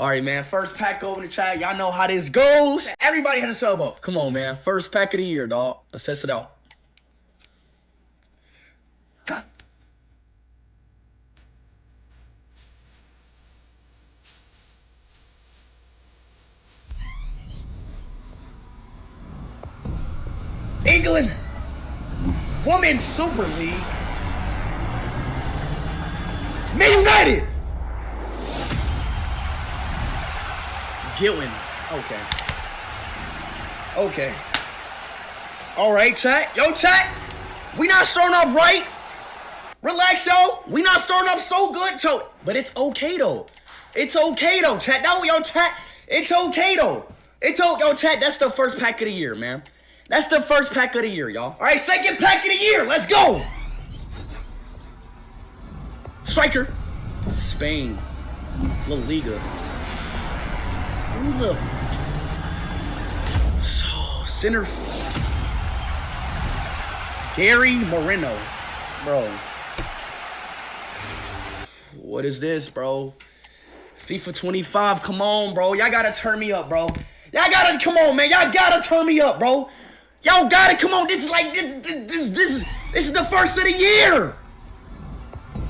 All right, man. First pack over in the chat. Y'all know how this goes. Everybody has a sub up. Come on, man. First pack of the year, dog. Let's test it out. England Women's Super League. Man United. Gillen. Okay. Okay. All right, chat. Yo, chat. We not starting off right. Relax, yo. We not starting off so good, so. But it's okay though. It's okay though, chat. Now, yo, chat. It's okay though. Yo, chat. That's the first pack of the year, man. That's the first pack of the year, y'all. All right, second pack of the year. Let's go. Striker. Spain. La Liga. Who the? So, center. Gary Moreno. Bro. What is this, bro? FIFA 25. Come on, bro. Y'all gotta turn me up, bro. Y'all gotta, come on, man. Y'all gotta turn me up, bro. Y'all gotta, come on. This is like, this is the first of the year.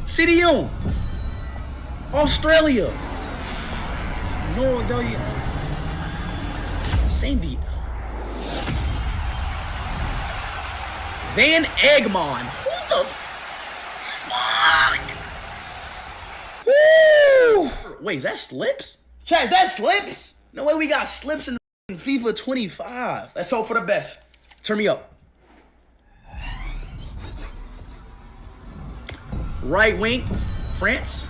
CDU. Australia. No, Sandy. Van Egmond. Who the fuck? Woo! Wait, is that slips? Chat, is that slips? No way we got slips in FIFA 25. Let's hope for the best. Turn me up. Right wing, France.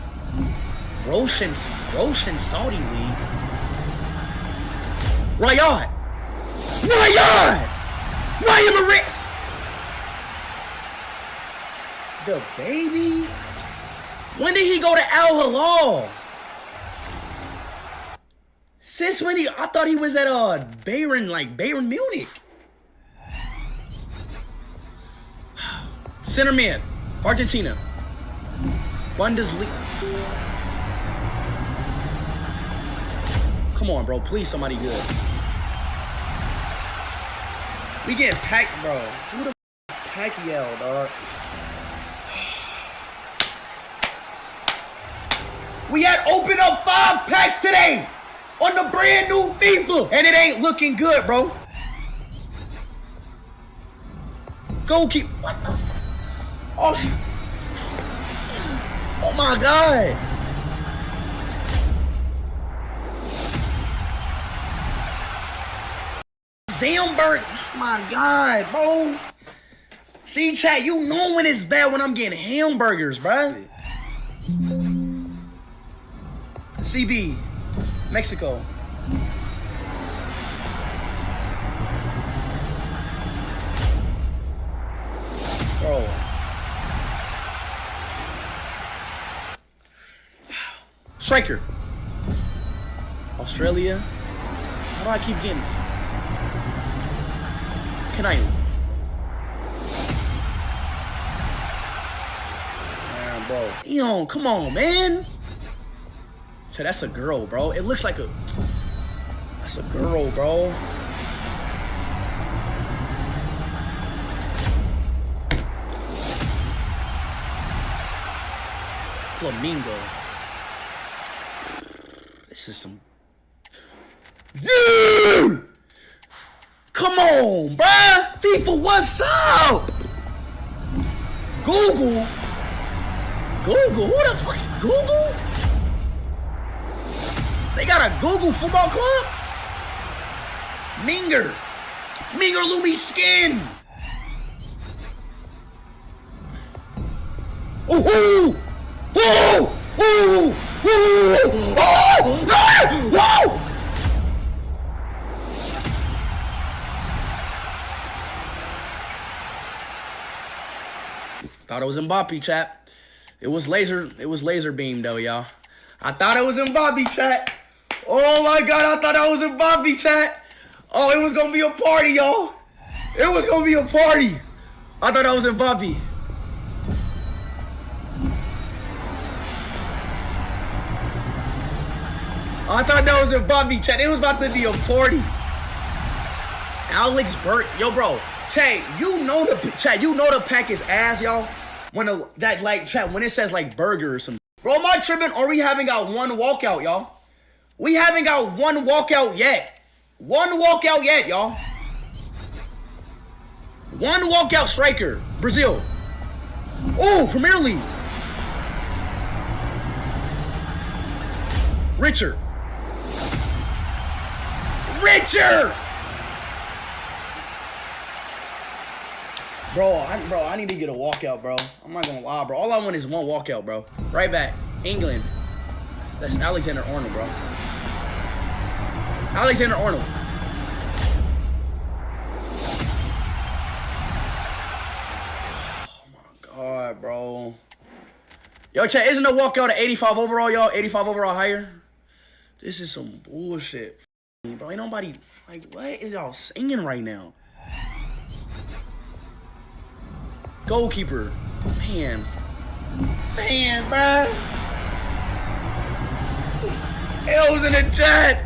Roshan Saudi League. Ryan Emirates. The baby. When did he go to Al Hilal? Since when I thought he was at Bayern Munich. Center man, Argentina. Bundesliga. Come on, bro. Please, somebody good. We getting packed, bro. Who the Pacquiao, dog? We had opened up 5 packs today on the brand new FIFA, and it ain't looking good, bro. Goalkeeper. What the? Oh my God. Zamberg. My God, bro. See, chat, you know when it's bad when I'm getting hamburgers, bro. CB, Mexico. Bro. Striker. Australia. How do I keep getting? Can I? Man, bro. Yo, come on, man. So that's a girl, bro. It looks like a... That's a girl, bro. Flamingo. This is some... Dude! Come on, bruh! FIFA, what's up? Google? Who the fuck? Google? They got a Google football club? Minger Lumi skin. Oh! Thought it was Mbappe, chat. It was laser beam though, y'all. I thought it was Mbappe, chat. Oh my God, I thought that was Mbappe, chat. Oh, it was gonna be a party, y'all. It was gonna be a party. I thought that was Mbappe. I thought that was a Bobby, chat. It was about to be a 40. Alex Burt. Yo, bro. Chat, you know the pack is ass, y'all. When when it says like burger or something. Bro, am I tripping or we haven't got one walkout, y'all? We haven't got one walkout yet. One walkout yet, y'all. One walkout striker. Brazil. Oh, Premier League. Richard. Bro, I need to get a walkout, bro. I'm not gonna lie, bro. All I want is one walkout, bro. Right back. England. That's Alexander Arnold, bro. Alexander Arnold. Oh my God, bro. Yo, chat, isn't a walkout at 85 overall, y'all? 85 overall higher? This is some bullshit, bro. Ain't nobody, like, what is y'all singing right now? Goalkeeper. Man, bro. L's in the chat.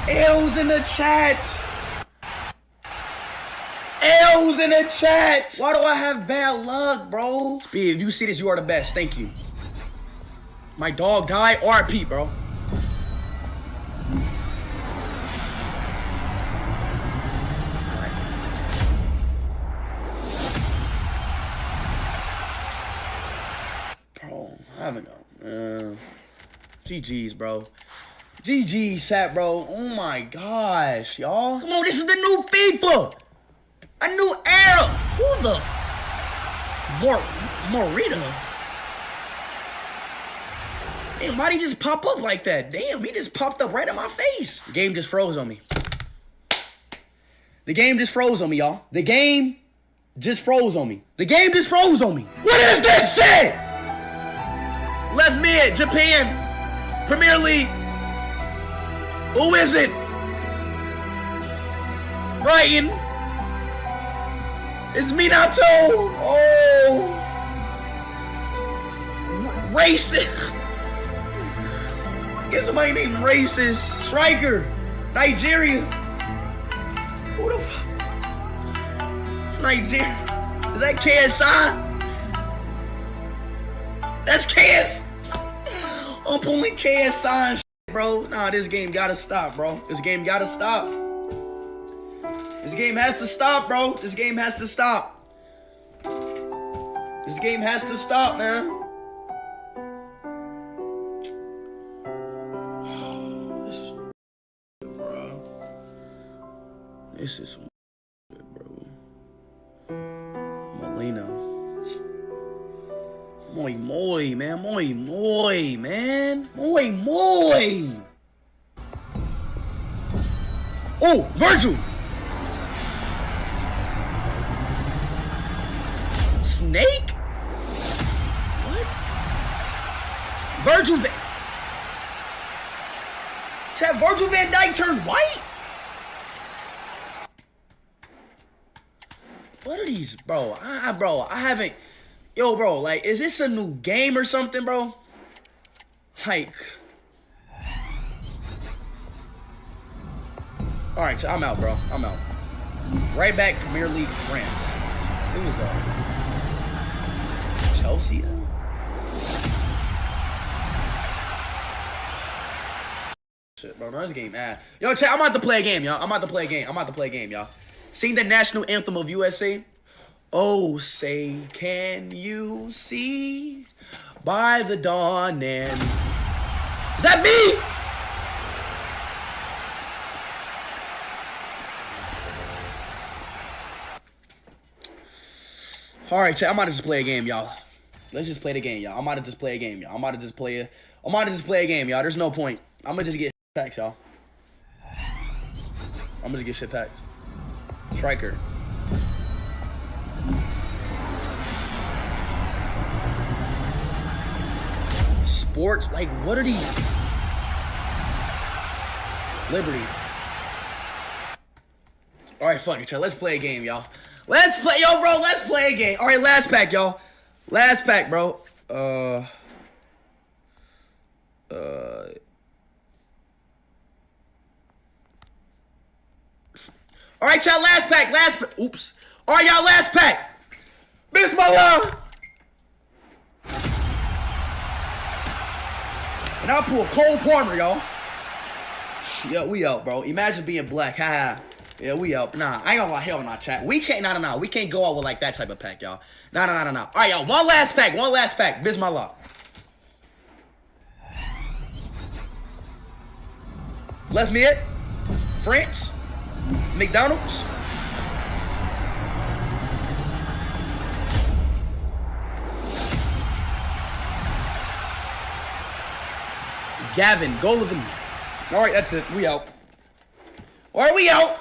L's in the chat. L's in the chat. Why do I have bad luck, bro? Speed, if you see this, you are the best. Thank you. My dog died. RIP, bro. Bro, I haven't got. GG's, bro. GG's, chat, bro. Oh my gosh, y'all. Come on, this is the new FIFA. A new era. Who the? Morita. Damn, why'd he just pop up like that? Damn, he just popped up right in my face. The game just froze on me. The game just froze on me, y'all. The game just froze on me. The game just froze on me. What is this shit? Left mid, Japan, Premier League. Who is it? Brighton. It's Minato. Oh. Racist. Get somebody named Racist. Striker. Nigeria. Who the fuck? Nigeria. Is that KSI? That's KS. I'm pulling KSI and shit, bro. Nah, this game gotta stop, bro. This game gotta stop. This game has to stop, bro. This game has to stop. This game has to stop, man. This is some shit, bro. Molina. Moi, man. Moi, man. Moi. Oh, Virgil. Snake? What? Virgil Van Dijk turned white? What are these, bro? I haven't. Yo, bro, like, is this a new game or something, bro? Like. All right, so I'm out, bro. I'm out. Right back, Premier League, France. Who was that? Chelsea? Shit, bro, this game ass. Yo, chat, I'm about to play a game, y'all. I'm about to play a game, y'all. Sing the national anthem of USA. Oh, say, can you see by the dawn and... Is that me? All right, chat, I'm about to just play a game, y'all. Let's just play the game, y'all. I'm about to just play a game, y'all. I'm about to just play a game, y'all. There's no point. I'm gonna just get packs, y'all. I'm gonna just get shit packs. Striker. Sports, like, what are these? Liberty. All right, fuck it, y'all. Let's play a game, y'all. Let's play, yo, bro. Let's play a game. All right, last pack, y'all. Last pack, bro. All right, y'all, last pack. Oops. All right, y'all, last pack. Bismillah. And I'll pull Cole Palmer, y'all. Yeah, we out, bro. Imagine being black. Ha. Yeah, we out. Nah, I ain't gonna lie. Hell nah, chat. We can't, nah. We can't go out with like that type of pack, y'all. Nah. All right, y'all. One last pack. Bismillah. Left mid. France. McDonald's. Gavin, Golovin. All right, that's it. We out. All right, we out.